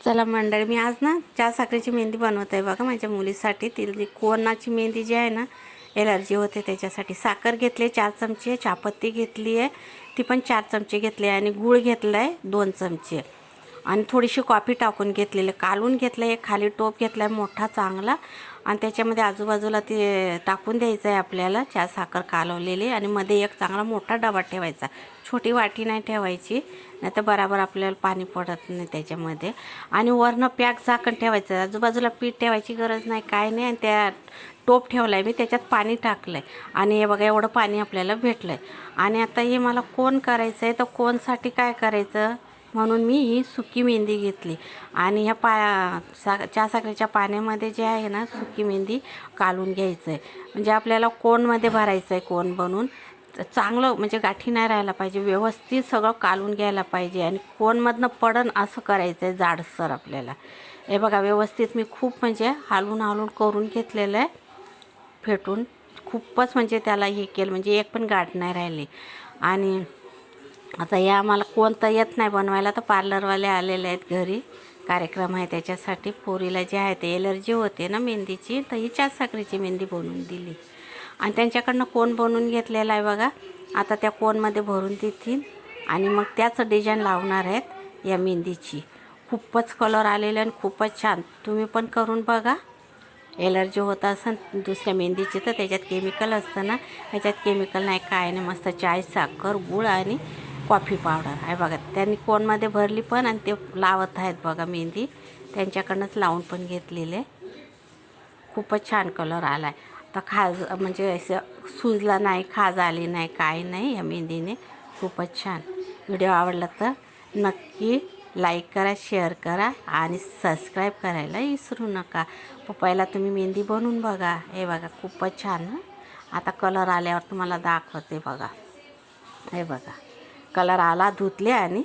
चला मंडळी, मी आज ना चहा साखरेची मेहंदी बनवत आहे बघा माझ्या मुलीसाठी. तिला कोणाची मेहंदी जी आहे ना एलर्जी होते त्याच्यासाठी. साखर घेतली 4 चमचे, चहापत्ती घेतली आहे ती पण 4 चमचे घेतली आहे आणि गूळ घेतला आहे 2 चमचे आणि थोडीशी कॉफी टाकून घेतलेली, कालून घेतलं. एक खाली टोप घेतला आहे मोठा चांगला आणि त्याच्यामध्ये आजूबाजूला ते टाकून द्यायचं आहे आपल्याला चहा साखर कालवलेली आणि मध्ये एक चांगला मोठा डबा ठेवायचा. छोटी वाटी नाही ठेवायची, नाही तर बराबर आपल्याला पाणी पडत नाही त्याच्यामध्ये. आणि वरनं पॅक झाकण ठेवायचं, आजूबाजूला पीठ ठेवायची गरज नाही काय नाही. आणि त्या टोप ठेवला आहे मी, त्याच्यात पाणी टाकलं आहे आणि हे बघा एवढं पाणी आपल्याला भेटलं आहे. आणि आता हे मला कोण करायचं आहे, तर कोणसाठी काय करायचं म्हणून मी ही सुकी मेहंदी घेतली आणि ह्या चहा साखरेच्या पाण्यामध्ये जे आहे ना सुकी मेहंदी कालून घ्यायचं आहे. म्हणजे आपल्याला कोनमध्ये भरायचं आहे, कोन बनवून चांगलं म्हणजे गाठी नाही राहायला पाहिजे, व्यवस्थित सगळं कालून घ्यायला पाहिजे आणि कोनमधनं पडन असं करायचं आहे जाडसर आपल्याला. हे बघा व्यवस्थित मी खूप म्हणजे हालून करून घेतलेलं आहे फेटून. खूपच म्हणजे त्याला हे केलं म्हणजे एक पण गाठ नाही राहिली. आणि आता या आम्हाला कोणतं येत नाही बनवायला, तर पार्लरवाले आलेले आहेत घरी, कार्यक्रम आहे त्याच्यासाठी. पोरीला जे आहे ते एलर्जी होते ना मेहंदीची, तर ही चहा साखरेची मेहंदी बनवून दिली आणि त्यांच्याकडनं कोन बनवून घेतलेला आहे बघा. आता त्या कोनमध्ये भरून देतील आणि मग त्याच डिझाईन लावणार आहेत या मेहंदीची. खूपच कलर आलेले आणि खूपच छान. तुम्ही पण करून बघा. एलर्जी होत असेल दुसऱ्या मेहंदीची तर त्याच्यात केमिकल असतं ना, ह्याच्यात केमिकल नाही काय नाही, मस्त चाय साखर गूळ आणि कॉफी पावडर आहे बघा. त्यांनी कोनमध्ये भरली पण आणि ते लावत आहेत बघा मेहंदी, त्यांच्याकडनंच लावून पण घेतलेले. खूपच छान कलर आला आहे. तर खाज म्हणजे असं सुजला नाही, खाज आली नाही काय नाही या मेहंदीने. खूपच छान. व्हिडिओ आवडला तर नक्की लाईक करा, शेअर करा आणि सबस्क्राईब करायला विसरू नका. पहिला तुम्ही मेहंदी बनवून बघा. हे बघा खूपच छान. आता कलर आल्यावर तुम्हाला दाखवते बघा. हे बघा कलर आला, धुतले आणि